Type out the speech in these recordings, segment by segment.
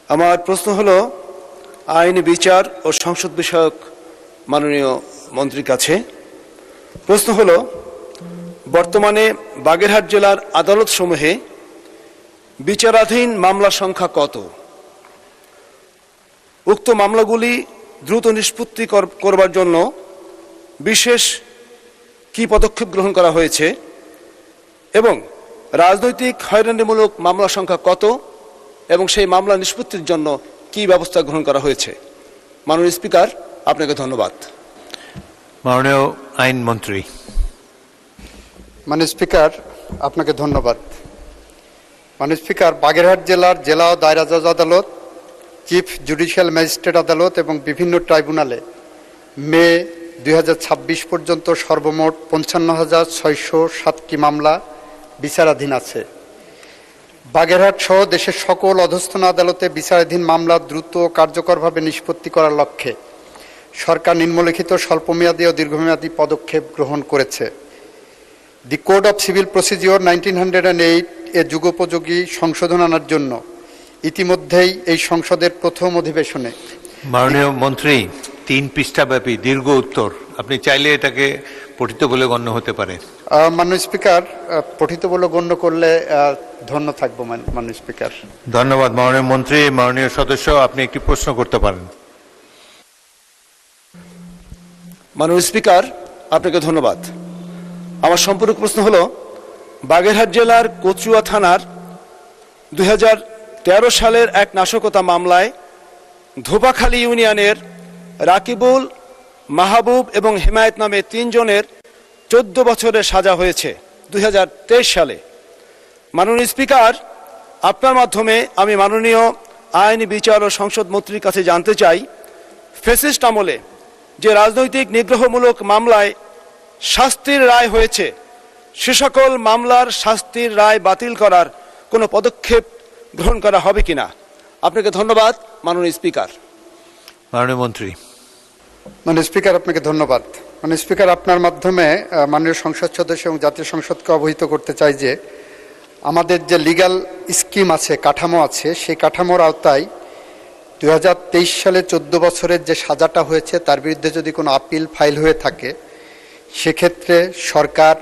আমার প্রশ্ন হলো আইন, বিচার ও সংসদ বিষয়ক মাননীয় মন্ত্রীর কাছে। প্রশ্ন হলো, বর্তমানে বাগেরহাট জেলার আদালতসমূহে বিচারাধীন মামলার সংখ্যা কত? উক্ত মামলাগুলি দ্রুত নিষ্পত্তি করবার জন্য বিশেষ কি পদক্ষেপ গ্রহণ করা হয়েছে এবং রাজনৈতিক হয়রানিমূলক মামলার সংখ্যা কত এবং সেই মামলা নিষ্পত্তির জন্য কি ব্যবস্থা গ্রহণ করা হয়েছে? মাননীয় স্পিকার, আপনাকে ধন্যবাদ। মাননীয় আইনমন্ত্রী। মাননীয় স্পিকার, আপনাকে ধন্যবাদ। মাননীয় স্পিকার, বাগেরহাট জেলার জেলা ও দায়রা জজ আদালত, চিফ জুডিশিয়াল ম্যাজিস্ট্রেট আদালত এবং বিভিন্ন ট্রাইব্যুনালে মে 2026 পর্যন্ত সর্বমোট 55,607টি মামলা বিচারাধীন আছে। বাগেরহাট সহ দেশের সকল অধস্তন আদালতে বিচারাধীন মামলা দ্রুত ও কার্যকরভাবে নিষ্পত্তি করার লক্ষ্যে সরকার নিম্নলিখিত স্বল্পমেয়াদী ও দীর্ঘমেয়াদী পদক্ষেপ গ্রহণ করেছে। দি কোড অফ সিভিল প্রসিডিওর 1908 এ যুগোপযোগী সংশোধন আনার জন্য ইতিমধ্যেই এই সংসদের প্রথম অধিবেশনে। মাননীয় মন্ত্রী, 3 পৃষ্ঠাব্যাপী দীর্ঘ উত্তর, আপনি চাইলে এটাকে পঠিত বলে গণ্য হতে পারে। মাননীয় স্পিকার, পঠিত বলে গণ্য করলে ধন্য থাকবো মাননীয় স্পিকার। ধন্যবাদ মাননীয় মন্ত্রী। মাননীয় সদস্য, আপনি একটি প্রশ্ন করতে পারেন। মাননীয় স্পিকার, আপনাকে ধন্যবাদ। আমার সম্পূরক প্রশ্ন হলো, বাগেরহাট জেলার কচুয়া থানার 2013 সালের এক নাশকতা মামলায় ধোপাখালী ইউনিয়নের রাকিবুল, মাহবুব এবং হেমায়েত নামে 3 জনের 14 বছরের সাজা হয়েছে 2023 সালে। মাননীয় স্পিকার, আপনার মাধ্যমে আমি মাননীয় আইন, বিচার ও সংসদ মন্ত্রীর কাছে জানতে চাই, ফ্যাসিস্ট আমলে যে রাজনৈতিক নিগ্রহমূলক মামলায় শাস্তির রায় হয়েছে, সে সকল মামলার শাস্তির রায় বাতিল করার কোনো পদক্ষেপ গ্রহণ করা হবে কিনা? আপনাকে ধন্যবাদ মাননীয় স্পিকার। মাননীয় মন্ত্রী। মাননীয় স্পিকার, আপনাকে ধন্যবাদ। মাননীয় স্পিকার, আপনার মাধ্যমে মাননীয় সংসদ সদস্য এবং জাতীয় সংসদকে অবহিত করতে চাই যে আমাদের যে লিগ্যাল স্কিম আছে, কাঠামো আছে, সেই কাঠামোর আওতায় 2023 সালে 14 বছরের যে সাজাটা হয়েছে তার বিরুদ্ধে যদি কোনো আপিল ফাইল হয়ে থাকে, সেক্ষেত্রে সরকার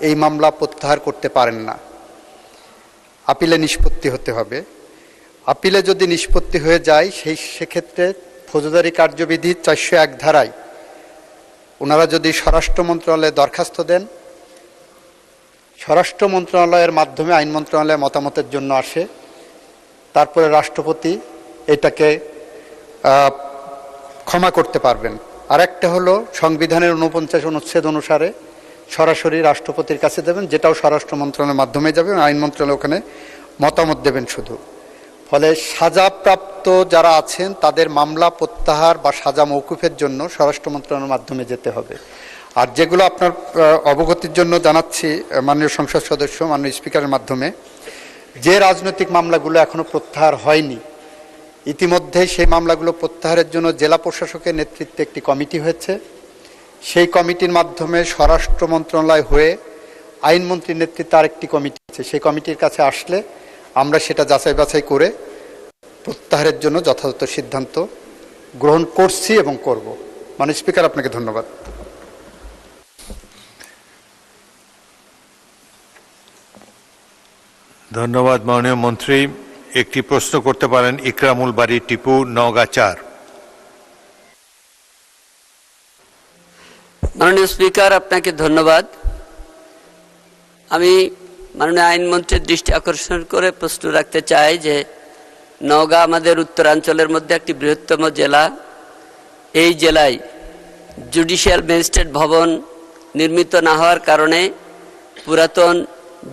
এই মামলা প্রত্যাহার করতে পারেন না, আপিলে নিষ্পত্তি হতে হবে। আপিলে যদি নিষ্পত্তি হয়ে যায় সেক্ষেত্রে ফৌজদারি কার্যবিধি 401 ধারায় ওনারা যদি স্বরাষ্ট্র মন্ত্রণালয়ে দরখাস্ত দেন, স্বরাষ্ট্র মন্ত্রণালয়ের মাধ্যমে আইন মন্ত্রণালয়ের মতামতের জন্য আসে, তারপরে রাষ্ট্রপতি এটাকে ক্ষমা করতে পারবেন। আর একটা হলো সংবিধানের 49 অনুচ্ছেদ অনুসারে সরাসরি রাষ্ট্রপতির কাছে দেবেন, যেটাও স্বরাষ্ট্র মন্ত্রণালয়ের মাধ্যমে যাবে, আইন মন্ত্রণালয় ওখানে মতামত দেবেন শুধু। ফলে সাজাপ্রাপ্ত যারা আছেন তাদের মামলা প্রত্যাহার বা সাজা মওকুফের জন্য স্বরাষ্ট্র মন্ত্রণালয়ের মাধ্যমে যেতে হবে। আর যেগুলো আপনার অবগতির জন্য জানাচ্ছি মাননীয় সংসদ সদস্য, মাননীয় স্পিকারের মাধ্যমে, যে রাজনৈতিক মামলাগুলো এখনো প্রত্যাহার হয়নি, ইতিমধ্যে সেই মামলাগুলো প্রত্যাহারের জন্য জেলা প্রশাসকের নেতৃত্বে একটি কমিটি হয়েছে। সেই কমিটির মাধ্যমে স্বরাষ্ট্র মন্ত্রণালয় হয়ে আইনমন্ত্রীর নেতৃত্বে আরেকটি কমিটি আছে, সেই কমিটির কাছে আসলে আমরা সেটা যাচাই বাছাই করে প্রত্যাহারের জন্য যথাযথ সিদ্ধান্ত গ্রহণ করছি এবং করব। মাননীয় স্পিকার, আপনাকে ধন্যবাদ। ধন্যবাদ মাননীয় মন্ত্রী। একটি প্রশ্ন করতে পারেন ইকরামুল বারী টিপু, নওগাঁ 4। মাননীয় স্পিকার, আপনাকে ধন্যবাদ। আমি মাননীয় আইনমন্ত্রীর দৃষ্টি আকর্ষণ করে প্রশ্ন রাখতে চাই যে নওগাঁ আমাদের উত্তরাঞ্চলের মধ্যে একটি বৃহত্তম জেলা। এই জেলায় জুডিশিয়াল ম্যাজিস্ট্রেট ভবন নির্মিত না হওয়ার কারণে পুরাতন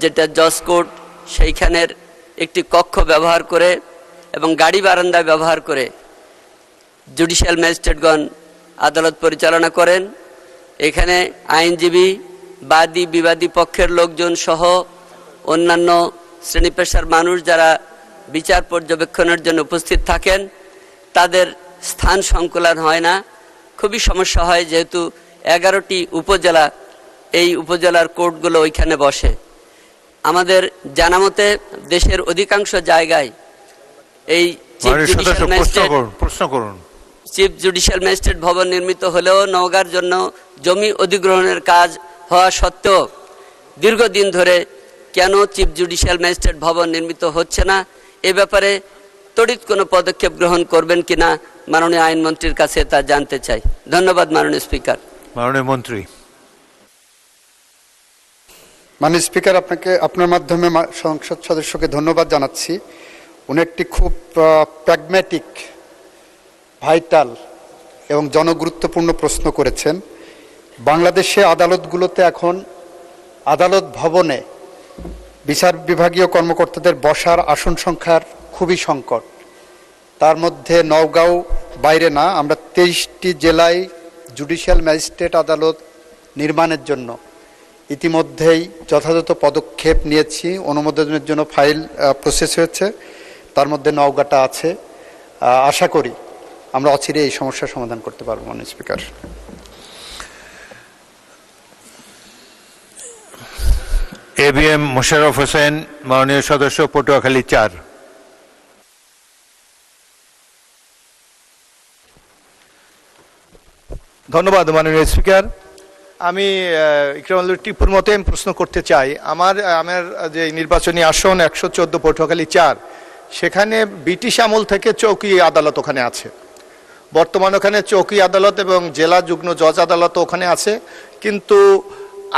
যেটা জজ কোর্ট, সেইখানের একটি কক্ষ ব্যবহার করে এবং গাড়ি বারান্দা ব্যবহার করে জুডিশিয়াল ম্যাজিস্ট্রেটগণ আদালত পরিচালনা করেন। এখানে আইনজীবী, বাদী, বিবাদী পক্ষের লোকজন সহ অন্যান্য শ্রেণী পেশার মানুষ যারা বিচার পর্যবেক্ষণের জন্য উপস্থিত থাকেন, তাদের স্থান সংকুলান হয় না, খুবই সমস্যা হয়, যেহেতু 11টি উপজেলা, এই উপজেলার কোর্টগুলো ওইখানে বসে। আমাদের জানামতে দেশের অধিকাংশ জায়গায় এই মাননীয় সদস্য প্রশ্ন করুন। চিফ জুডিশিয়াল ম্যাজিস্ট্রেট ভবন নির্মিত হলেও নওগাঁর জন্য জমি অধিগ্রহণের কাজ হওয়া সত্ত্বেও দীর্ঘদিন ধরে কেন চিফ জুডিশিয়াল ম্যাজিস্ট্রেট ভবন নির্মিত হচ্ছে না, এ ব্যাপারে তড়িৎ কোনো পদক্ষেপ গ্রহণ করবেন কিনা মাননীয় আইনমন্ত্রীর কাছে তা জানতে চাই। ধন্যবাদ মাননীয় স্পিকার। মাননীয় মন্ত্রী। মাননীয় স্পিকার, আপনার মাধ্যমে সংসদ সদস্যকে ধন্যবাদ জানাচ্ছি। উনি একটি খুব প্র্যাগম্যাটিক, ভাইটাল এবং জনগুরুত্বপূর্ণ প্রশ্ন করেছেন। বাংলাদেশে আদালতগুলোতে এখন আদালত ভবনে বিচার বিভাগীয় কর্মকর্তাদের বসার আসন সংখ্যার খুবই সংকট। তার মধ্যে নওগাঁও বাইরে না, আমরা 23টি জেলায় জুডিশিয়াল ম্যাজিস্ট্রেট আদালত নির্মাণের জন্য ইতিমধ্যেই যথাযথ পদক্ষেপ নিয়েছি। অনুমোদনের জন্য ফাইল প্রসেস হয়েছে, তার মধ্যে নওগাঁটা আছে। আশা করি আমরা অচিরে এই সমস্যার সমাধান করতে পারবো। মাননীয় স্পিকার। ABM মোশাররফ হোসেন, মাননীয় সদস্য, পটুয়াখালী 4। ধন্যবাদ মাননীয় স্পিকার। আমি ইকরামুল টিপুর মতে প্রশ্ন করতে চাই। আমার যে নির্বাচনী আসন 114 পটুয়াখালী 4, সেখানে ব্রিটিশ আমল থেকে চৌকি আদালত ওখানে আছে। বর্তমানে ওখানে চৌকি আদালত এবং জেলা যুগ্ম জজ আদালত ওখানে আছে, কিন্তু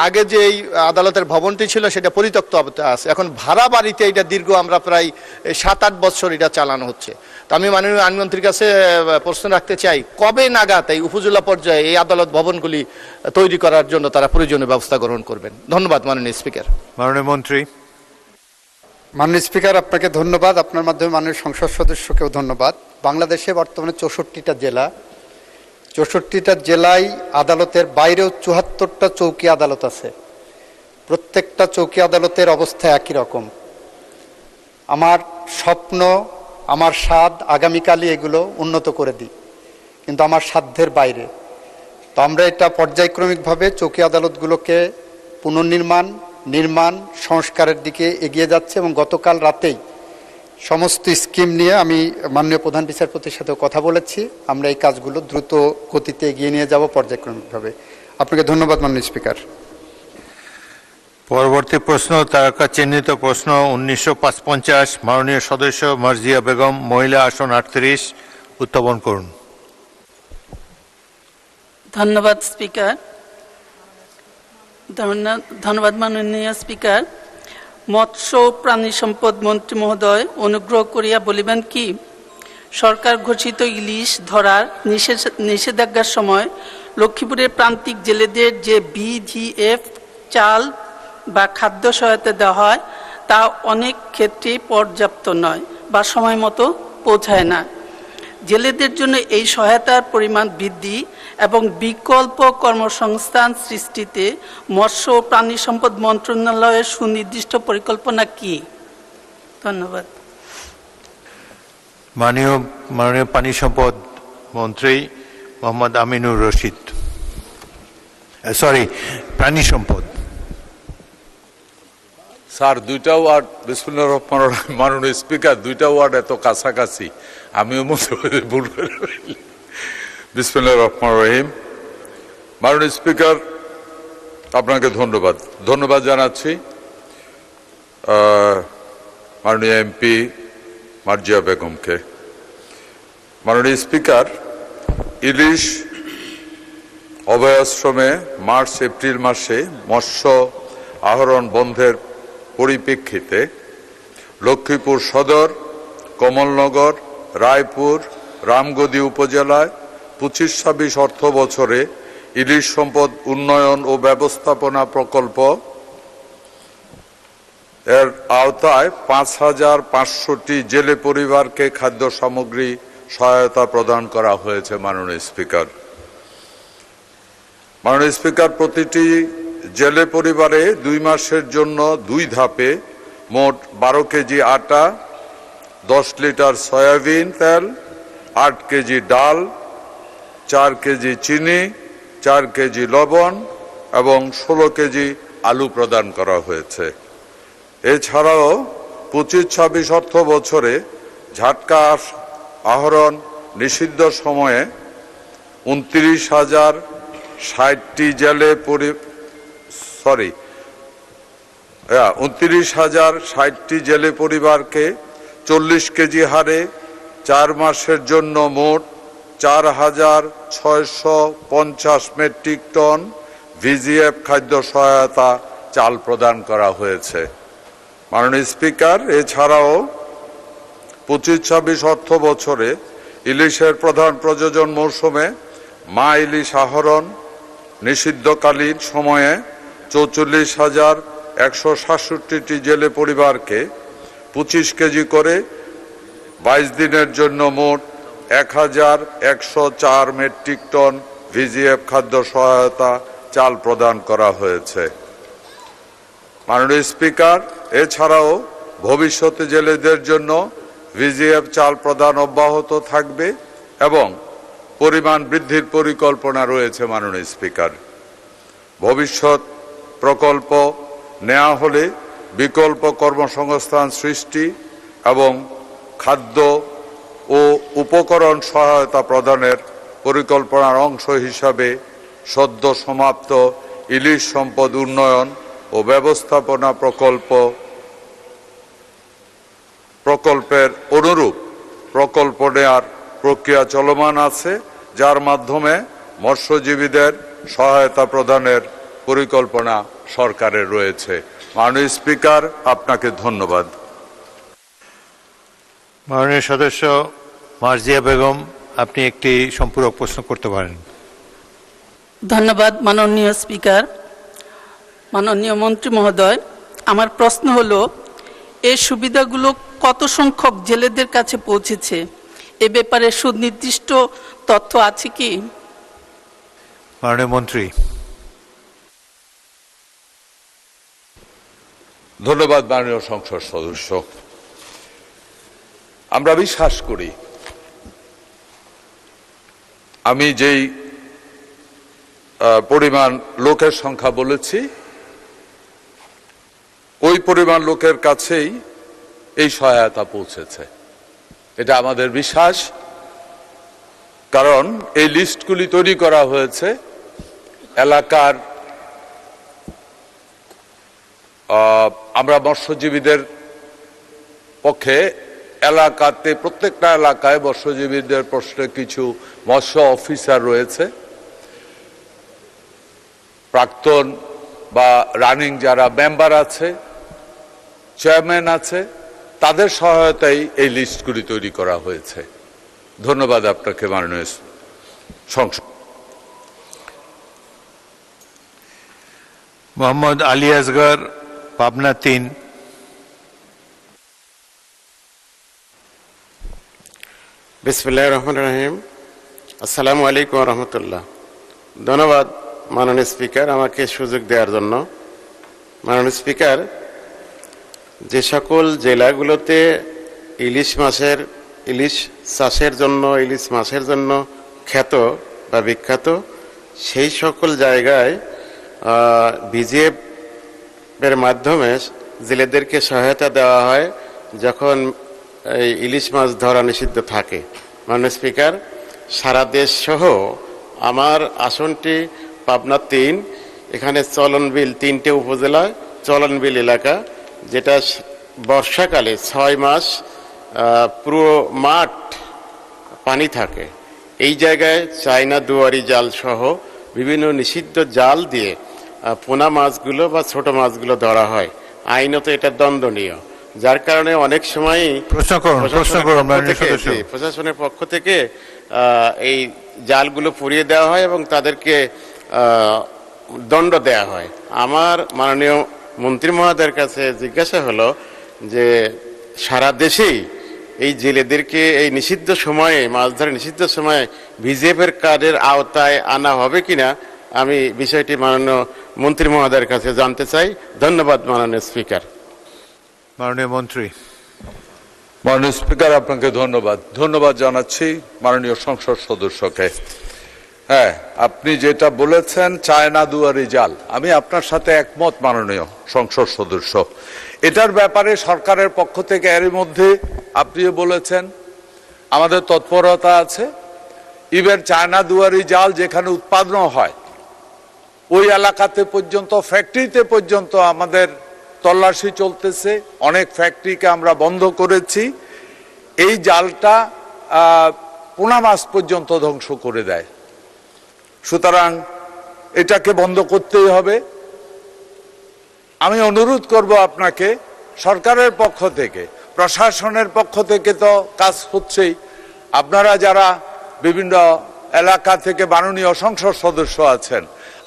আগে যে এই আদালতের ভবনটি ছিল সেটা পরিত্যক্ত অবস্থায় আছে। এখন ভাড়া বাড়িতে এটা দীর্ঘ আমরা প্রায় 7-8 বছর এটা চালানো হচ্ছে। তো আমি মাননীয় আইনমন্ত্রীর কাছে প্রশ্ন রাখতে চাই, কবে নাগাদ এই উপজেলা পর্যায়ে এই আদালত ভবনগুলি তৈরি করার জন্য তারা প্রয়োজনীয় ব্যবস্থা গ্রহণ করবেন? ধন্যবাদ মাননীয় স্পিকার। মাননীয় মন্ত্রী। মাননীয় স্পিকার, আপনাকে ধন্যবাদ। আপনার মাধ্যমে মাননীয় সংসদ সদস্যকেও ধন্যবাদ। বাংলাদেশে বর্তমানে 64টা জেলা, 64টা জেলায় আদালতের বাইরেও 74টা চৌকি আদালত আছে। প্রত্যেকটা চৌকি আদালতের অবস্থা একই রকম। আমার স্বপ্ন, আমার স্বাদ আগামীকালই এগুলো উন্নত করে দিই, কিন্তু আমার সাধ্যের বাইরে। তো আমরা এটা পর্যায়ক্রমিকভাবে চৌকি আদালতগুলোকে নির্মাণ সংস্কারের দিকে এগিয়ে যাচ্ছে, এবং গতকাল রাতেই সমস্ত স্কিম নিয়ে আমি মাননীয় প্রধান বিচারপতির সাথে কথা বলেছি। আমরা এই কাজগুলো দ্রুত গতিতে এগিয়ে নিয়ে যাব পর্যায়ক্রমিকভাবে। আপনাকে ধন্যবাদ মাননীয় স্পিকার। পরবর্তী প্রশ্ন তারকা চিহ্নিত প্রশ্ন 1955, মাননীয় সদস্য মার্জিয়া বেগম, মহিলা আসন 38, উত্থাপন করুন। ধন্যবাদ স্পিকার। ধন্যবাদ মাননীয় স্পিকার। মৎস্য ও প্রাণী সম্পদ মন্ত্রী মহোদয়, অনুগ্রহ করিয়া বলিবেন কি, সরকার ঘোষিত ইলিশ ধরার নিষেধাজ্ঞার সময় লক্ষ্মীপুরের প্রান্তিক জেলেদের যে BGF চাল বা খাদ্য সহায়তা দেওয়া হয় তা অনেক ক্ষেত্রে পর্যাপ্ত নয় বা সময় মতো পৌঁছায় না। জেলেদের জন্য এই সহায়তার পরিমাণ বৃদ্ধি এবং বিকল্প কর্মসংস্থান সৃষ্টিতে মৎস্য ও প্রাণী সম্পদ মন্ত্রণালয়ের সুনির্দিষ্ট পরিকল্পনা কি? ধন্যবাদ। মাননীয় পানি সম্পদ মন্ত্রী মোহাম্মদ আমিনুর রশিদ, প্রাণী সম্পদ। স্যার, 2টা ওয়ার্ড। বিসমিল্লাহির রহমানির রহিম। মাননীয় স্পিকার, 2টা ওয়ার্ড এত কাছাকাছি, আমিও মধ্যে ভুল করে ফেলি। বিসমিল্লাহির রহমানির রহিম। মাননীয় স্পিকার, আপনাকে ধন্যবাদ জানাচ্ছি। মাননীয় MP মার্জিয়া বেগমকে। মাননীয় স্পিকার, ইলিশ অভয়াশ্রমে মার্চ-এপ্রিল মাসে মৎস্য আহরণ বন্ধের পরিপ্রেক্ষিতে লক্ষ্মীপুর সদর, কমলনগর, রায়পুর, রামগদি উপজেলায় 25-26 অর্থ বছরে ইলিশ সম্পদ উন্নয়ন ও ব্যবস্থাপনা প্রকল্প এর আওতায় 5500টি জেলে পরিবারকে খাদ্য সামগ্রী সহায়তা প্রদান করা হয়েছে। মাননীয় স্পিকার, প্রতিটি জেলে পরিবারে 2 মাসের জন্য 2 ধাপে মোট 12 কেজি আটা, 10 লিটার সয়াবিন তেল, 8 কেজি ডাল, 4 কেজি চিনি, 4 কেজি লবণ এবং 16 কেজি আলু প্রদান করা হয়েছে। এছাড়াও 25-26 অর্থ বছরে ঝাটকা আহরণ নিষিদ্ধ সময়ে 29,060টি জেলে 29,060টি জেলে পরিবারকে 40 কেজি হারে 4 মাসের জন্য মোট 4,650 মেট্রিক টন ভিজিএফ খাদ্য সহায়তা চাল প্রদান করা হয়েছে। মাননীয় স্পিকার, এছাড়াও 25-26 অর্থ বছরে ইলিশের প্রধান প্রযোজন মৌসুমে মা ইলিশ আহরণ নিষিদ্ধকালীন সময়ে 44,167টি জেলে পরিবারকে 25 কেজি করে 22 দিনের জন্য মোট 1,104 মেট্রিক টন ভিজিএফ খাদ্য সহায়তা চাল প্রদান করা হয়েছে। মাননীয় স্পিকার, এছাড়াও ভবিষ্যতে জেলেদের জন্য ভিজিএফ চাল প্রদান অব্যাহত থাকবে এবং পরিমাণ বৃদ্ধির পরিকল্পনা রয়েছে। মাননীয় স্পিকার, ভবিষ্যৎ প্রকল্প নেওয়া হলে বিকল্প কর্মসংস্থান সৃষ্টি এবং খাদ্য ও উপকরণ সহায়তা প্রদানের পরিকল্পনার অংশ হিসাবে সদ্য সমাপ্ত ইলিশ সম্পদ উন্নয়ন ও ব্যবস্থাপনা প্রকল্পের অনুরূপ প্রকল্প নেয়ার প্রক্রিয়া চলমান আছে, যার মাধ্যমে মৎস্যজীবীদের সহায়তা প্রদানের পরিকল্পনা সরকারের রয়েছে। মাননীয় স্পিকার, আপনাকে ধন্যবাদ। মাননীয় সদস্য মার্জিয়া বেগম, আপনি একটি সম্পূরক প্রশ্ন করতে পারেন। ধন্যবাদ মাননীয় স্পিকার। মাননীয় মন্ত্রী মহোদয়, আমার প্রশ্ন হলো, এই সুবিধাগুলো কত সংখ্যক জেলেদের কাছে পৌঁছেছে? এ ব্যাপারে সুনির্দিষ্ট তথ্য আছে কি? মাননীয় মন্ত্রী। ধন্যবাদ মাননীয় সংসদ সদস্য। আমরা বিশ্বাস করি আমি যেই পরিমাণ লোকের সংখ্যা বলেছি ওই পরিমাণ লোকের কাছেই এই সহায়তা পৌঁছেছে, এটা আমাদের বিশ্বাস। কারণ এই লিস্টগুলি তৈরি করা হয়েছে এলাকার আমরা মৎস্যজীবীদের পক্ষে এলাকাতে প্রত্যেকটা এলাকায় মৎস্যজীবীদের প্রশ্নে কিছু মৎস্য অফিসার রয়েছে, প্রাক্তন বা রানিং যারা মেম্বার আছে, চেয়ারম্যান আছে, তাদের সহায়তায় এই লিস্টগুলি তৈরি করা হয়েছে। ধন্যবাদ আপনাকে মাননীয় সংসদ। মোহাম্মদ আলী আসগর, পাবনা 3। বিসমিল্লাহির রহমানির রহিম। আসসালামু আলাইকুম রহমতুল্লাহ। ধন্যবাদ মাননীয় স্পিকার আমাকে সুযোগ দেওয়ার জন্য। মাননীয় স্পিকার, যে সকল জেলাগুলোতে ইলিশ চাষের জন্য, ইলিশ মাছের জন্য খ্যাত বা বিখ্যাত, সেই সকল জায়গায় ভিজিএফ এর মাধ্যমে জেলেদেরকে সহায়তা দেওয়া হয় যখন এই ইলিশ মাছ ধরা নিষিদ্ধ থাকে। মাননীয় স্পিকার, সারা দেশ সহ আমার আসনটি পাবনা 3, এখানে চলনবিল 3টে উপজেলায় চলনবিল এলাকা, যেটা বর্ষাকালে 6 মাস পুরো মাঠ পানি থাকে। এই জায়গায় চায়না দুয়ারি জাল সহ বিভিন্ন নিষিদ্ধ জাল দিয়ে পোনা মাছগুলো বা ছোট মাছগুলো ধরা হয়। আইনত এটা দণ্ডনীয়, যার কারণে অনেক সময় প্রশাসনের পক্ষ থেকে এই জালগুলো পুড়িয়ে দেওয়া হয় এবং তাদেরকে দণ্ড দেওয়া হয়। আমার মাননীয় মন্ত্রী মহোদয়ের কাছে জিজ্ঞাসা হলো যে সারা দেশেই এই জেলেদেরকে এই নিষিদ্ধ সময়ে, মাছ ধরা নিষিদ্ধ সময়ে ভিজিএফের কার্ডের আওতায় আনা হবে কিনা, আমি বিষয়টি মাননীয় মন্ত্রী মহোদয়ের কাছে জানতে চাই। ধন্যবাদ মাননীয় স্পিকার। মাননীয় মন্ত্রী। মাননীয় স্পিকার, আপনাকে ধন্যবাদ জানাচ্ছি মাননীয় সংসদ সদস্যকে। হ্যাঁ, আপনি যেটা বলেছেন চায়না দুয়ারি জাল, আমি আপনার সাথে একমত মাননীয় সংসদ সদস্য। এটার ব্যাপারে সরকারের পক্ষ থেকে এরই মধ্যে আপনিও বলেছেন আমাদের তৎপরতা আছে। ইভেন চায়না দুয়ারি জাল যেখানে উৎপাদন হয় ওই এলাকাতে পর্যন্ত, ফ্যাক্টরিতে পর্যন্ত আমাদের তল্লাশি চলতেছে। অনেক ফ্যাক্টরিকে আমরা বন্ধ করেছি। এই জালটা পোনা মাছ পর্যন্ত ধ্বংস করে দেয়। সুতরাং এটাকে বন্ধ করতেই হবে। আমি অনুরোধ করব আপনাকে, সরকারের পক্ষ থেকে, প্রশাসনের পক্ষ থেকে তো কাজ হচ্ছেই, আপনারা যারা বিভিন্ন এলাকা থেকে মাননীয় সংসদ সদস্য আছেন,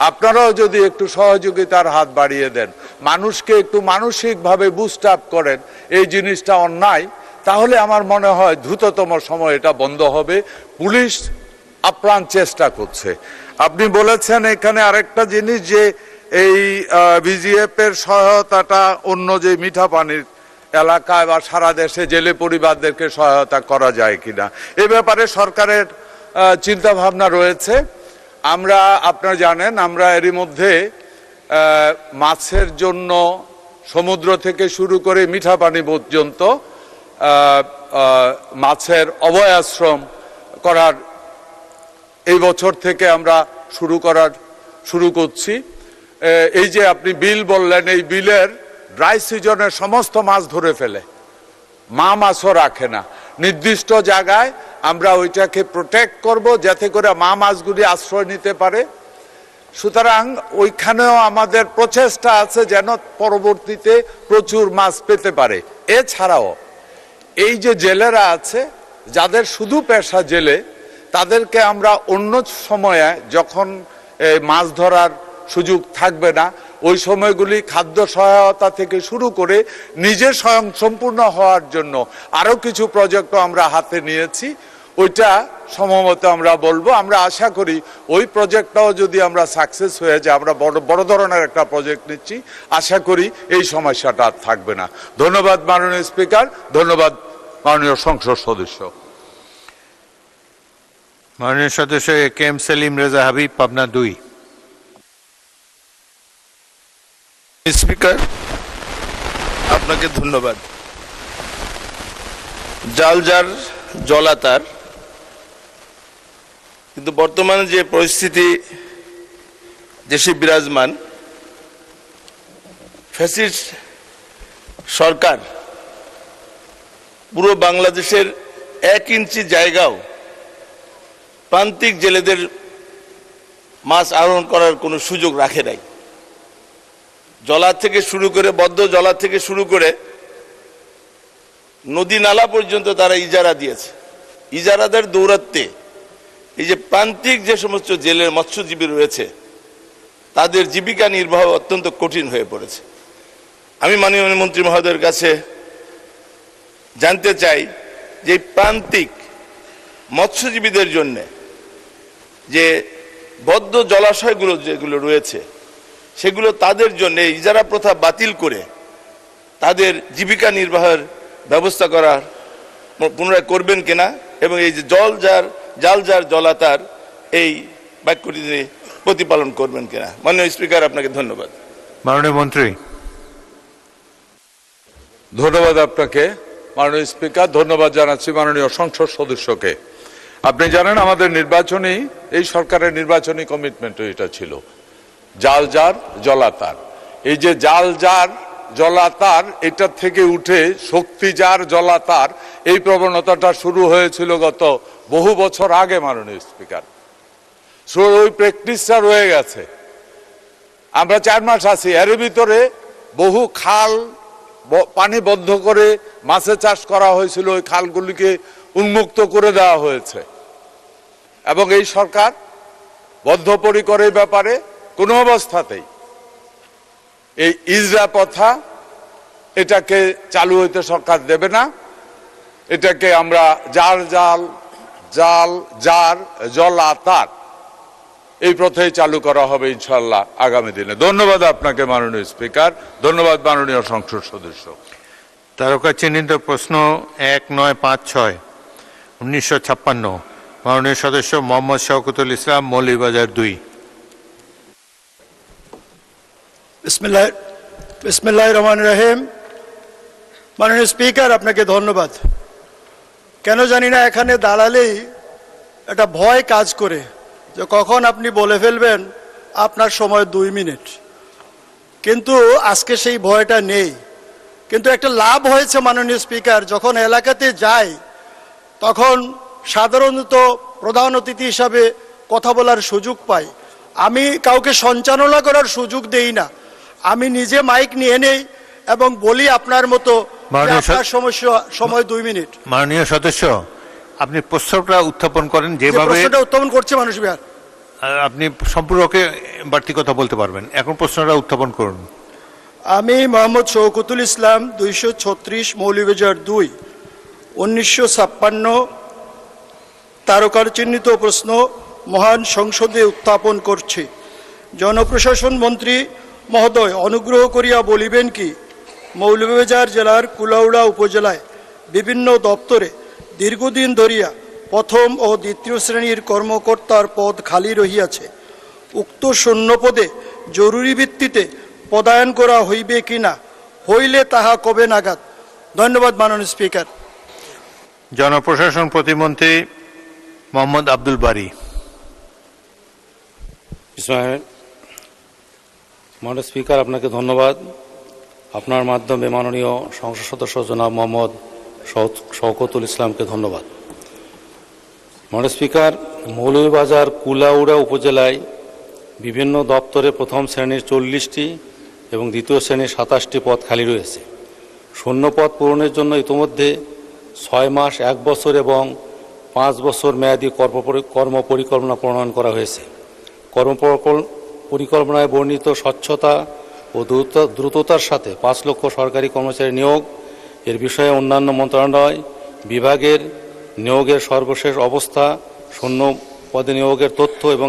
আপনারাও যদি একটু সহযোগিতার হাত বাড়িয়ে দেন, মানুষকে একটু মানসিকভাবে বুস্ট আপ করেন এই জিনিসটা অন্যায়, তাহলে আমার মনে হয় দ্রুততম সময় এটা বন্ধ হবে। পুলিশ আপ্রাণ চেষ্টা করছে। আপনি বলেছেন এখানে আরেকটা জিনিস, যে এই বিজিএফ এর সহায়তাটা অন্য যে মিঠা পানির এলাকায় বা সারা দেশে জেলে পরিবারদেরকে সহায়তা করা যায় কিনা, এ ব্যাপারে সরকারের চিন্তা ভাবনা রয়েছে। আমরা, আপনারা জানেন, আমরা এরই মধ্যে মাছের জন্য সমুদ্র থেকে শুরু করে মিঠা পানি পর্যন্ত মাছের অভয়াশ্রম করার এই বছর থেকে আমরা শুরু করছি। এই যে আপনি বিল বললেন, এই বিলের ড্রাই সিজনে সমস্ত মাছ ধরে ফেলে, মা মাছও রাখে না। নির্দিষ্ট জায়গায় আমরা ওইটাকে প্রোটেক্ট করব যাতে করে মা মাছগুলি আশ্রয় নিতে পারে। সুতরাং ওইখানেও আমাদের প্রচেষ্টা আছে যেন পরবর্তীতে প্রচুর মাছ পেতে পারে। এছাড়াও এই যে জেলেরা আছে, যাদের শুধু পেশা জেলে, তাদেরকে আমরা অন্য সময়ে যখন মাছ ধরার সুযোগ থাকবে না, ওই সময়গুলি খাদ্য সহায়তা থেকে শুরু করে নিজে স্বয়ং সম্পূর্ণ হওয়ার জন্য আরো কিছু প্রজেক্টও আমরা হাতে নিয়েছি। ওইটা সম্ভবত আমরা বলবো। আমরা আশা করি ওই প্রজেক্টটাও যদি আমরা সাকসেস হয়ে যায়, আমরা বড় ধরনের একটা প্রজেক্ট নিচ্ছি, আশা করি এই সমস্যাটা আর থাকবে না। ধন্যবাদ মাননীয় স্পিকার, ধন্যবাদ মাননীয় সংসদ সদস্য। মাননীয় সদস্য এ.কে.এম. সেলিম রেজা হাবিব, পাবনা 2। স্পিকার, আপনাকে ধন্যবাদ। জাল যার জলা তার, কিন্তু বর্তমানে যে পরিস্থিতি দেশে বিরাজমান, ফ্যাসিস্ট সরকার পুরো বাংলাদেশের 1 ইঞ্চি জায়গাও প্রান্তিক জেলেদের মাছ আহরণ করার কোনো সুযোগ রাখে নাই। জলা থেকে শুরু করে, বদ্ধ জলা থেকে শুরু করে নদী নালা পর্যন্ত তারা ইজারা দিয়েছে। ইজারাদের দৌরাত্মে এই যে প্রান্তিক যে সমস্ত জেলের মৎস্যজীবী রয়েছে, তাদের জীবিকা নির্বাহ অত্যন্ত কঠিন হয়ে পড়েছে। আমি মাননীয় মন্ত্রী মহোদয়ের কাছে জানতে চাই যে প্রান্তিক মৎস্যজীবীদের জন্য যে বদ্ধ জলাশয়গুলো যেগুলো রয়েছে, সেগুলো তাদের জন্য ইজারা প্রথা বাতিল করে তাদের জীবিকা নির্বাহের ব্যবস্থা করার পুনরায় করবেন কিনা, এবং এই যে জাল যার জলাতার এই বাক্যটি প্রতিপালন করবেন কিনা। মাননীয় স্পিকার, আপনাকে ধন্যবাদ। মাননীয় মন্ত্রী। ধন্যবাদ আপনাকে মাননীয় স্পিকার। ধন্যবাদ জানাচ্ছি মাননীয় সংসদ সদস্যকে। আপনি জানেন আমাদের নির্বাচনী, এই সরকারের নির্বাচনী কমিটমেন্ট এটা ছিল, জাল যার জলাতার। এই যে জাল যার জলাতার, এটা থেকে উঠে শক্তি যার জলাতার, এই প্রবণতাটা শুরু হয়েছিল গত বহু বছর আগে মাননীয় স্পিকার। ওই প্র্যাকটিসটা রয়ে গেছে। আমরা 4 মাস আছি, এর ভিতরে বহু খাল পানি বন্ধ করে মাছের চাষ করা হয়েছিল, ওই খালগুলিকে উন্মুক্ত করে দেওয়া হয়েছে। এবং এই সরকার বদ্ধপরিকর এই ব্যাপারে কোনো অবস্থাতেই এই ইজরা প্রথা এটাকে চালু হইতে সরকার দেবে না। এটাকে আমরা যার জলাতার এই প্রথাই চালু করা হবে ইনশাল্লাহ আগামী দিনে। ধন্যবাদ আপনাকে মাননীয় স্পিকার, ধন্যবাদ মাননীয় সংসদ সদস্য। তারকা চিহ্নিত প্রশ্ন 1956 1956, মাননীয় সদস্য মোহাম্মদ শওকতুল ইসলাম, মৌলভীবাজার 2। বিসমিল্লাহির রহমানির রহিম। মাননীয় স্পিকার, আপনাকে ধন্যবাদ। কেন জানি না এখানে দাঁড়ালেই একটা ভয় কাজ করে যে কখন আপনি বলে ফেলবেন আপনার সময় 2 মিনিট, কিন্তু আজকে সেই ভয়টা নেই। কিন্তু একটা লাভ হয়েছে মাননীয় স্পিকার, যখন এলাকাতে যাই তখন সাধারণত প্রধান অতিথি হিসাবে কথা বলার সুযোগ পাই। আমি কাউকে সঞ্চালনা করার সুযোগ দেই না, আমি নিজে মাইক নিয়ে নেই এবং বলি আপনার মতো যে আপনার সময় 2 মিনিট। মাননীয় সদস্য, আপনি প্রশ্নটা উত্থাপন করেন যেভাবে প্রশ্নটা উত্থাপন করছে মানুষ বিহার, আপনি সম্পূর্ণকে বাড়তি কথা বলতে পারবেন। এখন প্রশ্নটা উত্থাপন করুন। আমি মোহাম্মদ শওকতুল ইসলাম, 236 মৌলভীবাজার 2, 1956 তারকার চিহ্নিত প্রশ্ন মহান সংসদে উত্থাপন করছি। জনপ্রশাসন মন্ত্রী মহোদয়, অনুগ্রহ করিয়া বলিবেন কি, মৌলভীবাজার জেলার কুলাউড়া উপজেলায় বিভিন্ন দপ্তরে দীর্ঘদিন ধরিয়া প্রথম ও দ্বিতীয় শ্রেণীর কর্মকর্তার পদ খালি রহিয়াছে। উক্ত শূন্য পদে জরুরি ভিত্তিতে পদায়ন করা হইবে কিনা, হইলে তাহা কবে নাগাদ? ধন্যবাদ মাননীয় স্পিকার। জনপ্রশাসন প্রতিমন্ত্রী মোহাম্মদ আব্দুল বারী। মাননীয় স্পিকার, আপনাকে ধন্যবাদ। আপনার মাধ্যমে মাননীয় সংসদ সদস্য জনাব মোহাম্মদ শওকতুল ইসলামকে ধন্যবাদ। মাননীয় স্পিকার, মৌলভীবাজার কুলাউড়া উপজেলায় বিভিন্ন দপ্তরে প্রথম শ্রেণীর 40টি এবং দ্বিতীয় শ্রেণীর 27টি পদ খালি রয়েছে। শূন্য পদ পূরণের জন্য ইতিমধ্যে 6 মাস, 1 বছর এবং 5 বছর মেয়াদী কর্ম পরিকল্পনা প্রণয়ন করা হয়েছে। পরিকল্পনায় বর্ণিত স্বচ্ছতা ও দ্রুততার সাথে 5 লক্ষ সরকারি কর্মচারী নিয়োগ এর বিষয়ে অন্যান্য মন্ত্রণালয় বিভাগের নিয়োগের সর্বশেষ অবস্থা, শূন্য পদে নিয়োগের তথ্য এবং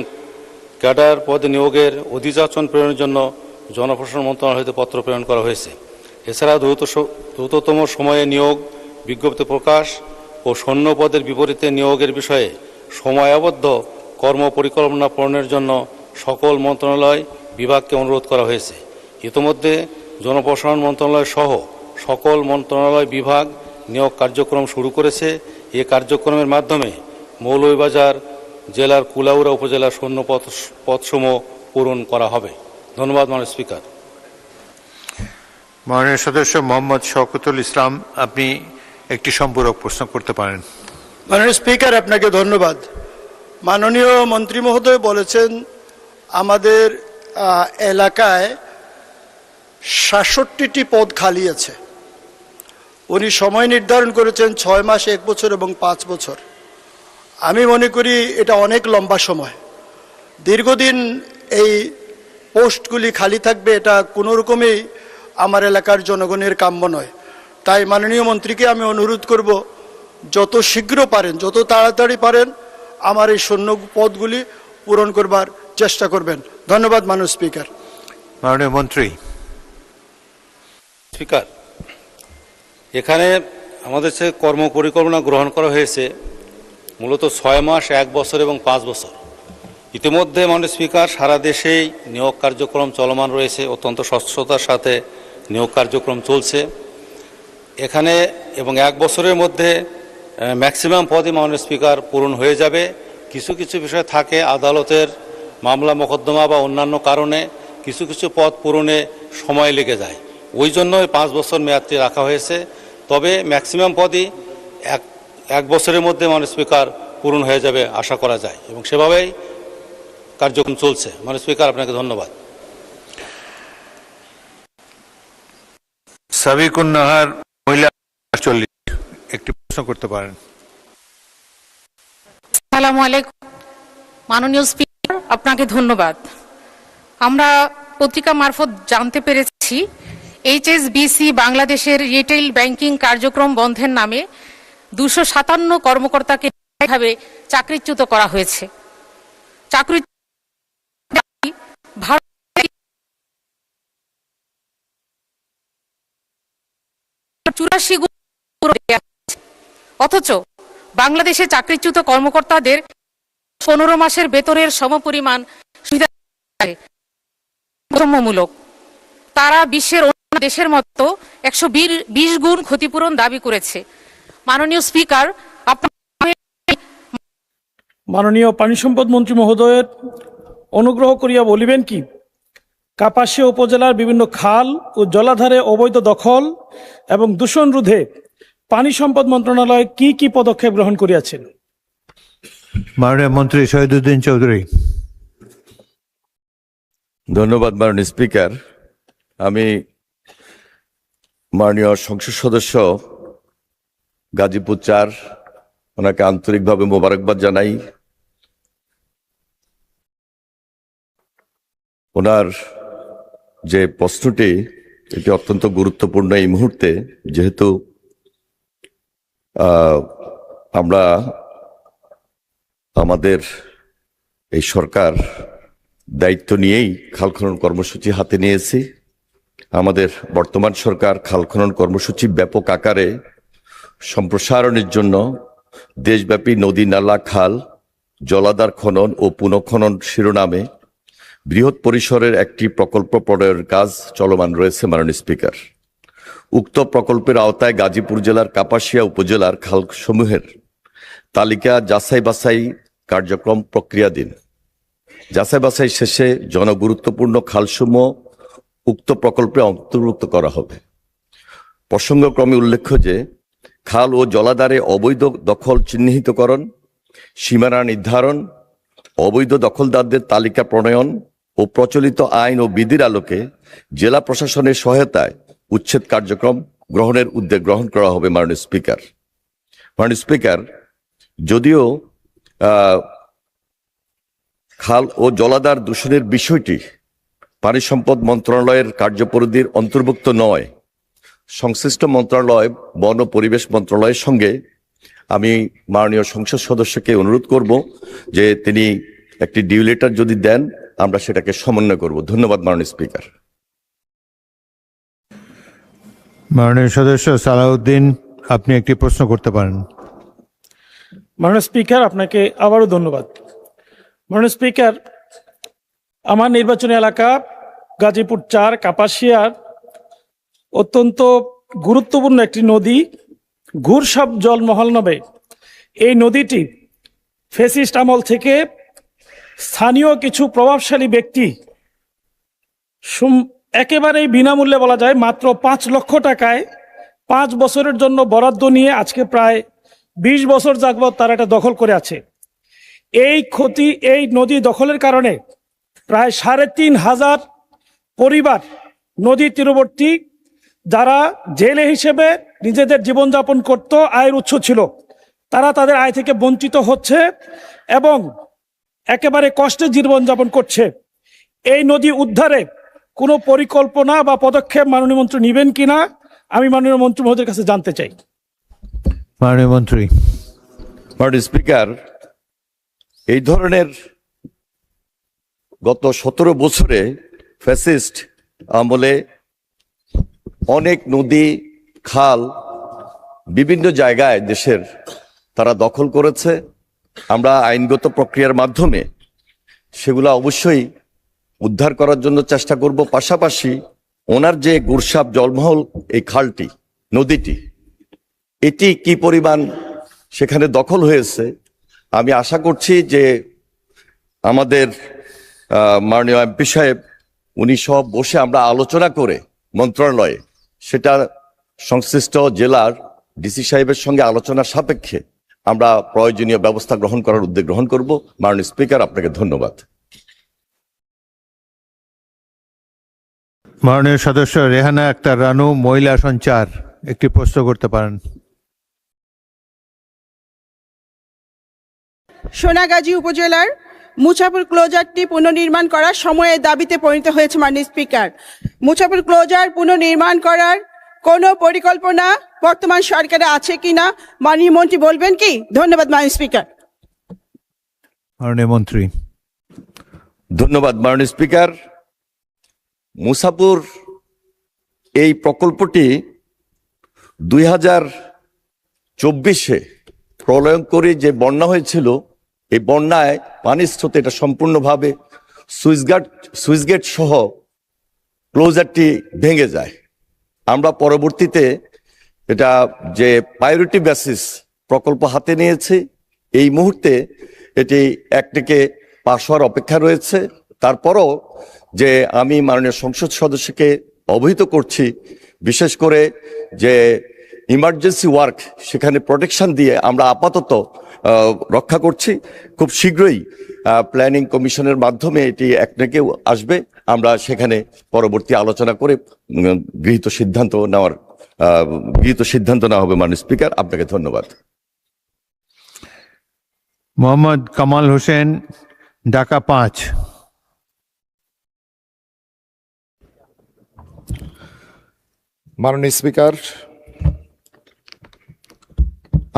ক্যাডার পদে নিয়োগের অধিযাচন প্রেরণের জন্য জনপ্রশাসন মন্ত্রণালয় হতে পত্র প্রেরণ করা হয়েছে। এছাড়া দ্রুততম সময়ে নিয়োগ বিজ্ঞপ্তি প্রকাশ ও শূন্য পদের বিপরীতে নিয়োগের বিষয়ে সময়াবদ্ধ কর্ম পরিকল্পনা প্রণয়নের জন্য সকল মন্ত্রণালয় বিভাগকে অনুরোধ করা হয়েছে। ইতিমধ্যে জনপ্রশাসন মন্ত্রণালয় সহ সকল মন্ত্রণালয় বিভাগ নিয়োগ কার্যক্রম শুরু করেছে। এই কার্যক্রমের মাধ্যমে মৌলভীবাজার জেলার কুলাউড়া উপজেলার শূন্য পদসমূহ পূরণ করা হবে। ধন্যবাদ মাননীয় স্পিকার। মাননীয় সদস্য মোহাম্মদ শওকতুল ইসলাম, আপনি একটি সম্পূরক প্রশ্ন করতে পারেন। মাননীয় স্পিকার, আপনাকে ধন্যবাদ। মাননীয় মন্ত্রী মহোদয় বলেছেন আমাদের এলাকায় 67টি পদ খালি আছে। উনি সময় নির্ধারণ করেছেন 6 মাস, 1 বছর এবং 5 বছর। আমি মনে করি এটা অনেক লম্বা সময়। দীর্ঘদিন এই পোস্টগুলি খালি থাকবে, এটা কোনো রকমেই আমার এলাকার জনগণের কাম্য নয়। তাই মাননীয় মন্ত্রীকে আমি অনুরোধ করব, যত শীঘ্র পারেন, যত তাড়াতাড়ি পারেন আমার এই শূন্য পদগুলি পূরণ করবার চেষ্টা করবেন। ধন্যবাদ মাননীয় স্পিকার। মাননীয় মন্ত্রী। স্পিকার, এখানে আমাদের যে কর্ম পরিকল্পনা গ্রহণ করা হয়েছে মূলত 6 মাস, 1 বছর এবং 5 বছর। ইতিমধ্যে মাননীয় স্পিকার, সারা দেশেই নিয়োগ কার্যক্রম চলমান রয়েছে। অত্যন্ত স্বচ্ছতার সাথে নিয়োগ কার্যক্রম চলছে এখানে, এবং 1 বছরের মধ্যে ম্যাক্সিমাম পদই মাননীয় স্পিকার পূরণ হয়ে যাবে। কিছু কিছু বিষয় থাকে, আদালতের মামলা মোকদ্দমা বা অন্যান্য কারণে কিছু কিছু পদ পূরণে সময় লেগে যায়। ওই জন্য 5 বছর মেয়াদটি রাখা হয়েছে। তবে ম্যাক্সিমাম পদই 1 বছরের মধ্যে মাননীয় স্পিকার পূরণ হয়ে যাবে আশা করা যায়, এবং সেভাবেই কার্যক্রম চলছে। মাননীয় স্পিকার, আপনাকে ধন্যবাদ। সাবিকুন নাহার, মহিলা 40, একটি প্রশ্ন করতে পারেন। আসসালামু আলাইকুম মাননীয় স্পিকার, আপনাকে ধন্যবাদ। আমরা পত্রিকা মারফত জানতে পেরেছি এইচএসবিসি বাংলাদেশের রিটেইল ব্যাংকিং কার্যক্রম বন্ধের নামে 257 কর্মকর্তাকে ভাবে চাকরিচ্যুত করা হয়েছে। অথচ বাংলাদেশে চাকরিচ্যুত কর্মকর্তাদের 15 মাসের বেতনের সমপরিমাণ সুবিধা বৈষম্যমূলক। তারা বিশ্বের অন্য দেশের মতো 120 গুণ ক্ষতিপূরণ দাবি করেছে। মাননীয় স্পিকার, আপনার মাননীয় পানি সম্পদ মন্ত্রী মহোদয়ের অনুগ্রহ করিয়া বলিবেন কি, কাপাসিয়া উপজেলার বিভিন্ন খাল ও জলাধারে অবৈধ দখল এবং দূষণ রোধে পানি সম্পদ মন্ত্রণালয় কি কি পদক্ষেপ গ্রহণ করিয়াছেন? মাননীয় মন্ত্রী শহীদুদ্দিন চৌধুরী। ধন্যবাদ মাননীয় স্পিকার। আমি মাননীয় সংসদ সদস্য গাজীপুর 4 ওনাকে আন্তরিকভাবে মোবারকবাদ জানাই। ওনার যে প্রশ্নটি এটি অত্যন্ত গুরুত্বপূর্ণ এই মুহূর্তে, যেহেতু আমরা আমাদের এই সরকার দায়িত্ব নিয়েই খাল খনন কর্মসূচি হাতে নিয়েছি। আমাদের বর্তমান সরকার খাল খনন কর্মসূচি ব্যাপক আকারে সম্প্রসারণের জন্য দেশব্যাপী নদী, নালা, খাল, জলাধার খনন ও পুনঃখনন শিরোনামে বৃহৎ পরিসরের একটি প্রকল্প প্রণয়নের কাজ চলমান রয়েছে মাননীয় স্পিকার। উক্ত প্রকল্পের আওতায় গাজীপুর জেলার কাপাসিয়া উপজেলার খালসমূহের তালিকা যাচাই বাছাই কার্যক্রম প্রক্রিয়াধীন। যাচাই বাছাই শেষে জনগুরুত্বপূর্ণ খালসমূহ উক্ত প্রকল্পে অন্তর্ভুক্ত করা হবে। প্রসঙ্গক্রমে উল্লেখ্য যে খাল ও জলাধারে অবৈধ দখল চিহ্নিতকরণ, সীমানা নির্ধারণ, অবৈধ দখলদারদের তালিকা প্রণয়ন ও প্রচলিত আইন ও বিধির আলোকে জেলা প্রশাসনের সহায়তায় উচ্ছেদ কার্যক্রম গ্রহণের উদ্যোগ গ্রহণ করা হবে মাননীয় স্পিকার। মাননীয় স্পিকার, যদিও খাল ও জলাধার দূষণের বিষয়টি পানি সম্পদ মন্ত্রণালয়ের কার্যপরিধির অন্তর্ভুক্ত নয়, সংশ্লিষ্ট মন্ত্রণালয় বন ও পরিবেশ মন্ত্রণালয়ের সঙ্গে আমি মাননীয় সংসদ সদস্যকে অনুরোধ করব যে তিনি একটি ডিউ লেটার যদি দেন, আমরা সেটাকে সমন্বয় করব। ধন্যবাদ মাননীয় স্পিকার। মাননীয় সদস্য সালাউদ্দিন, আপনি একটি প্রশ্ন করতে পারেন। মাননীয় স্পিকার, আপনাকে আবারও ধন্যবাদ। মাননীয় স্পিকার, আমার নির্বাচনী এলাকা গাজীপুর 4 কাপাসিয়ার অত্যন্ত গুরুত্বপূর্ণ একটি নদী ঘুরসাপ জলমহল নামে। এই নদীটি ফ্যাসিস্ট আমল থেকে স্থানীয় কিছু প্রভাবশালী ব্যক্তি একেবারেই বিনামূল্যে বলা যায় মাত্র 5 লক্ষ টাকায় 5 বছরের জন্য বরাদ্দ নিয়ে আজকে প্রায় 20 বছর যাবৎ তারা এটা দখল করে আছে। এই নদী দখলের কারণে প্রায় 3,500 পরিবার নদী তীরবর্তী, যারা জেলে হিসেবে নিজেদের জীবনযাপন করত, আয়ের উৎস ছিল, তারা তাদের আয় থেকে বঞ্চিত হচ্ছে এবং একেবারে কষ্টে জীবনযাপন করছে। এই নদী উদ্ধারে কোনো পরিকল্পনা বা পদক্ষেপ মাননীয় মন্ত্রী নেবেন কিনা আমি মাননীয় মন্ত্রী মহোদয়ের কাছে জানতে চাই। মাননীয় মন্ত্রী। মাননীয় স্পিকার, এই ধরনের গত 17 বছরে ফ্যাসিস্ট আমলে অনেক নদী, খাল বিভিন্ন জায়গায় দেশের তারা দখল করেছে। আমরা আইনগত প্রক্রিয়ার মাধ্যমে সেগুলো অবশ্যই উদ্ধার করার জন্য চেষ্টা করব। পাশাপাশি ওনার যে গুরসাপ জলমহল এই খালটি, নদীটি, এটি কি পরিমাণ সেখানে দখল হয়েছে, আমি আশা করছি যে আমাদের মাননীয় এমপি সাহেব উনি সব বসে আমরা আলোচনা করে মন্ত্রণালয়ে সেটা সংশ্লিষ্ট জেলার ডিসি সাহেবের সঙ্গে আলোচনার সাপেক্ষে আমরা প্রয়োজনীয় ব্যবস্থা গ্রহণ করার উদ্যোগ গ্রহণ করব। মাননীয় স্পিকার, আপনাকে ধন্যবাদ। মাননীয় সদস্য রেহানা আক্তার রানু, মহিলা আসন 4, একটি প্রশ্ন করতে পারেন। সোনাগাজী উপজেলার মুছাপুর ক্লোজারটি পুনর্নির্মাণ করার সময়ের দাবিতে পরিণত হয়েছে মাননীয় স্পিকার। মুছাপুর ক্লোজার পুনর্নির্মাণ করার কোনো পরিকল্পনা বর্তমান সরকারে আছে কিনা মাননীয় মন্ত্রী বলবেন কি? ধন্যবাদ মাননীয় স্পিকার। মাননীয় মন্ত্রী। ধন্যবাদ মাননীয় স্পিকার। মুছাপুর এই প্রকল্পটি 2024-এ প্রলয়ঙ্করী যে বন্যা হয়েছিল, এই বন্যায় পানির স্রোতে এটা সম্পূর্ণভাবে সুইচগেট সহ ক্লোজারটি ভেঙে যায়। আমরা পরবর্তীতে এটা যে প্রায়োরিটি বেসিস প্রকল্প হাতে নিয়েছি। এই মুহূর্তে এটি একটিকে পাশ হওয়ার অপেক্ষা রয়েছে। তারপরও যে আমি মাননীয় সংসদ সদস্যকে অবহিত করছি, বিশেষ করে যে ইমার্জেন্সি ওয়ার্ক সেখানে প্রোটেকশন দিয়ে আমরা আপাতত রক্ষা করছি। খুব শীঘ্রই প্ল্যানিং কমিশনের মাধ্যমে এটি একটাকেও আসবে। আমরা সেখানে পরবর্তী আলোচনা করে গৃহীত সিদ্ধান্ত নেওয়া হবে। মাননীয় স্পিকার, আপনাকে ধন্যবাদ। মোহাম্মদ কামাল হোসেন, ঢাকা 5। মাননীয় স্পিকার,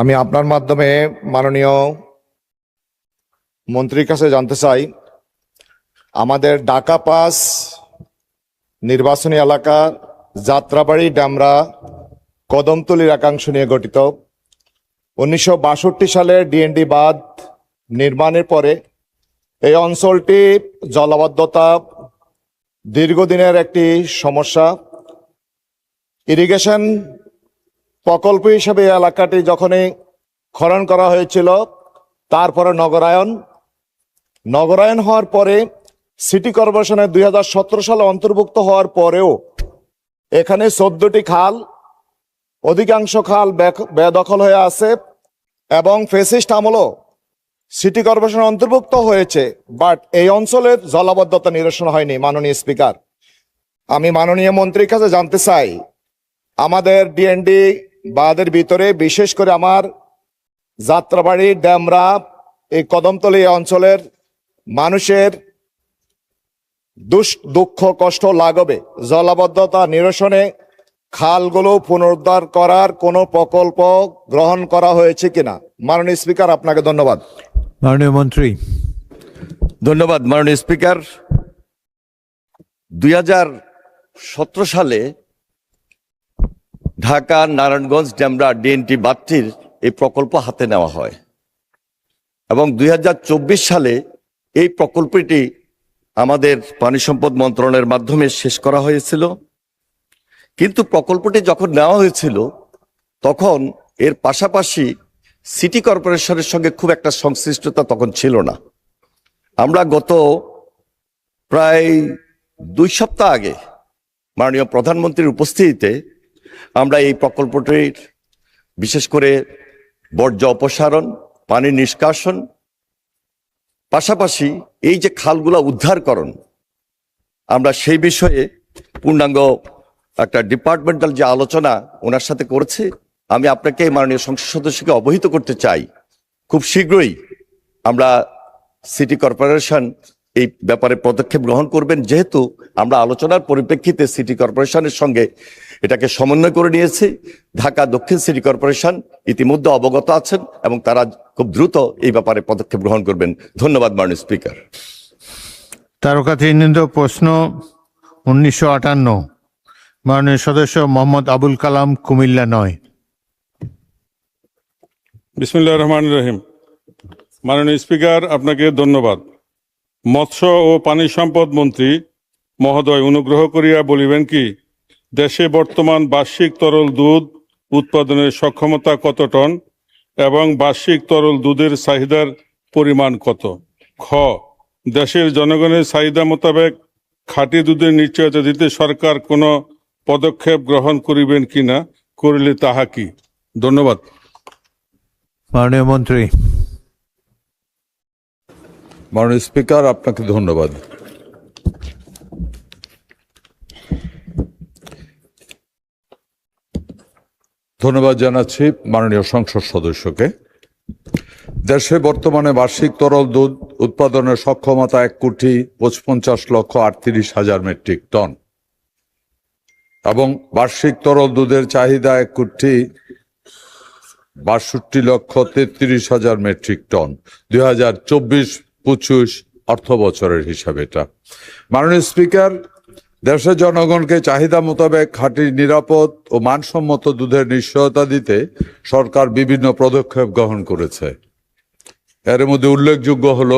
আমি আপনার মাধ্যমে মাননীয় মন্ত্রীর কাছে জানতে চাই, আমাদের ঢাকা 5 নির্বাচনী এলাকা যাত্রাবাড়ি, ডেমরা, কদমতলীর একাংশ নিয়ে গঠিত। 1962 সালে ডিএনডি বাঁধ নির্মাণের পরে এই অঞ্চলটি জলাবদ্ধতা দীর্ঘদিনের একটি সমস্যা। ইরিগেশন প্রকল্প হিসেবে এই এলাকাটি যখনই খনন করা হয়েছিল, তারপরে নগরায়ন হওয়ার পরে সিটি কর্পোরেশনের 2017 সালে অন্তর্ভুক্ত হওয়ার পরেও এখানে 14টি খাল, অধিকাংশ খাল বেদখল হয়ে আছে এবং ফেসিস্ট আমলও সিটি কর্পোরেশন অন্তর্ভুক্ত হয়েছে, বাট এই অঞ্চলের জলাবদ্ধতা নিরসন হয়নি। মাননীয় স্পিকার, আমি মাননীয় মন্ত্রীর কাছে জানতে চাই, আমাদের ডিএনডি বাঁধের ভিতরে বিশেষ করে আমার যাত্রাবাড়ি, ডেমরা, এই কদমতলী অঞ্চলের মানুষের দুঃখ কষ্ট লাগবে। জলাবদ্ধতা নিরসনে খালগুলো পুনরুদ্ধার করার কোনো প্রকল্প গ্রহণ করা হয়েছে কিনা? মাননীয় স্পিকার, আপনাকে ধন্যবাদ। মাননীয় মন্ত্রী। ধন্যবাদ মাননীয় স্পিকার। 2017 সালে ঢাকা নারায়ণগঞ্জ ডেমরা ডিএনটি বাঁধটির এই প্রকল্প হাতে নেওয়া হয় এবং 2024 সালে এই প্রকল্পটি আমাদের পানি সম্পদ মন্ত্রণালয়ের মাধ্যমে শেষ করা হয়েছিল। কিন্তু প্রকল্পটি যখন নেওয়া হয়েছিল তখন এর পাশাপাশি সিটি কর্পোরেশনের সঙ্গে খুব একটা সংশ্লিষ্টতা তখন ছিল না। আমরা গত প্রায় 2 সপ্তাহ আগে মাননীয় প্রধানমন্ত্রীর উপস্থিতিতে আমরা এই প্রকল্পটির বিশেষ করে বর্জ্য অপসারণ, পানি নিষ্কাশন, পাশাপাশি এই যে খালগুলা উদ্ধারকরণ, আমরা সেই বিষয়ে পূর্ণাঙ্গ একটা ডিপার্টমেন্টাল যে আলোচনা ওনার সাথে করেছি। আমি আপনাকে মাননীয় সংসদ সদস্যকে অবহিত করতে চাই, খুব শীঘ্রই আমরা সিটি কর্পোরেশন এই ব্যাপারে পদক্ষেপ গ্রহণ করবেন, যেহেতু আমরা আলোচনার পরিপ্রেক্ষিতে সিটি কর্পোরেশনের সঙ্গে এটাকে সমন্বয় করে নিয়েছি। ঢাকা দক্ষিণ সিটি কর্পোরেশন ইতিমধ্যে অবগত আছেন এবং তারা খুব দ্রুত এই ব্যাপারে পদক্ষেপ গ্রহণ করবেন। ধন্যবাদ মাননীয় স্পিকার। তারকা চিহ্নিত প্রশ্ন 1958, মাননীয় সদস্য মোহাম্মদ আবুল কালাম, কুমিল্লা 9। বিসমিল্লাহির রহমানির রহিম। মাননীয় স্পিকার, আপনাকে ধন্যবাদ। মৎস্য ও পানি সম্পদ মন্ত্রী মহোদয়, অনুগ্রহ করিয়া বলিবেন কি, দেশে বর্তমান বার্ষিক তরল দুধ উৎপাদনের সক্ষমতা কত টন এবং বার্ষিক তরল দুধের চাহিদার পরিমাণ কত? খ, দেশের জনগণের চাহিদা মোতাবেক খাঁটি দুধের নিশ্চয়তা দিতে সরকার কোনো পদক্ষেপ গ্রহণ করিবেন কিনা, করিলে তাহা কি? ধন্যবাদ। মাননীয় মন্ত্রী। মাননীয় স্পিকার, আপনাকে ধন্যবাদ। ধন্যবাদ জানাচ্ছি মাননীয় সংসদ সদস্যকে। দেশে বর্তমানে বার্ষিক তরল দুধ উৎপাদনের সক্ষমতা 1,55,38,000 মেট্রিক টন এবং বার্ষিক তরল দুধের চাহিদা 1,62,33,000 মেট্রিক টন 2024-25 অর্থ বছরের হিসাবে এটা। মাননীয় স্পিকার, দেশের জনগণকে চাহিদা মোতাবেক খাঁটি, নিরাপদ ও মানসম্মত দুধের নিশ্চয়তা দিতে সরকার বিভিন্ন পদক্ষেপ গ্রহণ করেছে। এর মধ্যে উল্লেখযোগ্য হল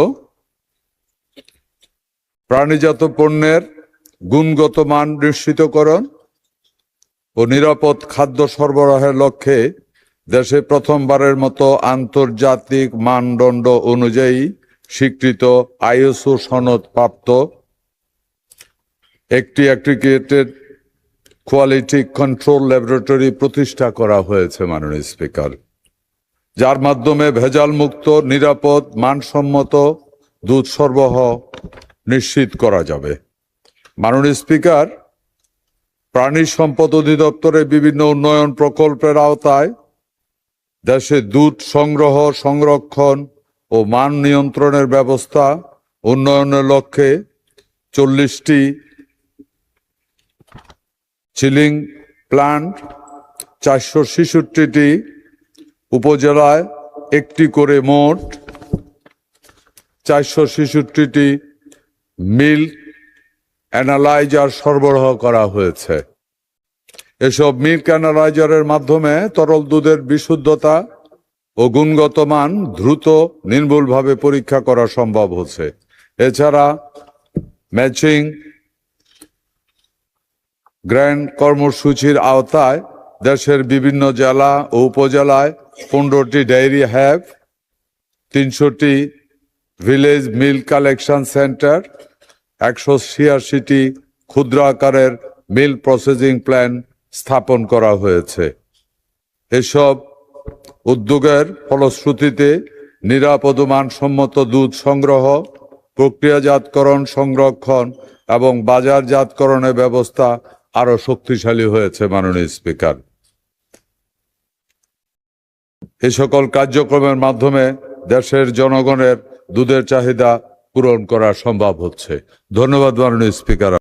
প্রাণীজাত পণ্যের গুণগত মান নিশ্চিতকরণ ও নিরাপদ খাদ্য সরবরাহের লক্ষ্যে দেশে প্রথমবারের মতো আন্তর্জাতিক মানদণ্ড অনুযায়ী স্বীকৃত আইএসও সনদ প্রাপ্ত একটি অ্যাগ্রিগেটেড কোয়ালিটি কন্ট্রোল ল্যাবরেটরি প্রতিষ্ঠা করা হয়েছে মাননীয় স্পিকার, যার মাধ্যমে ভেজাল মুক্ত, নিরাপদ, মানসম্মত দুধ সরবরাহ নিশ্চিত করা যাবে। মাননীয় স্পিকার, প্রাণী সম্পদ অধিদপ্তরের বিভিন্ন উন্নয়ন প্রকল্পের আওতায় দেশে দুধ সংগ্রহ, সংরক্ষণ ও মান নিয়ন্ত্রণের ব্যবস্থা উন্নয়নের লক্ষ্যে 40টি চিলিং প্ল্যান্ট, 466টি উপজেলায় একটি করে মোট 466টি মিল্ক অ্যানালাইজার সরবরাহ করা হয়েছে। এসব মিল্ক অ্যানালাইজারের মাধ্যমে তরল দুধের বিশুদ্ধতা ও গুণগত মান দ্রুত নির্ভুলভাবে পরীক্ষা করা সম্ভব হচ্ছে। এছাড়া ম্যাচিং গ্র্যান্ড কর্মসূচির আওতায় দেশের বিভিন্ন জেলা ও উপজেলায় 15টি ডেইরি হ্যাব, 300টি ভিলেজ মিল্ক কালেকশন সেন্টার, 186টি ক্ষুদ্র আকারের মিল্ক প্রসেসিং প্ল্যান্ট স্থাপন করা হয়েছে। এসব উদ্যোগের ফলশ্রুতিতে নিরাপদ ও মানসম্মত দুধ সংগ্রহ, প্রক্রিয়াজাতকরণ, সংরক্ষণ এবং বাজারজাতকরণের ব্যবস্থা আরো শক্তিশালী হয়েছে মাননীয় স্পিকার। এই সকল কার্যক্রমের মাধ্যমে দেশের জনগণের দুধের চাহিদা পূরণ করা সম্ভব হচ্ছে। ধন্যবাদ মাননীয় স্পিকার।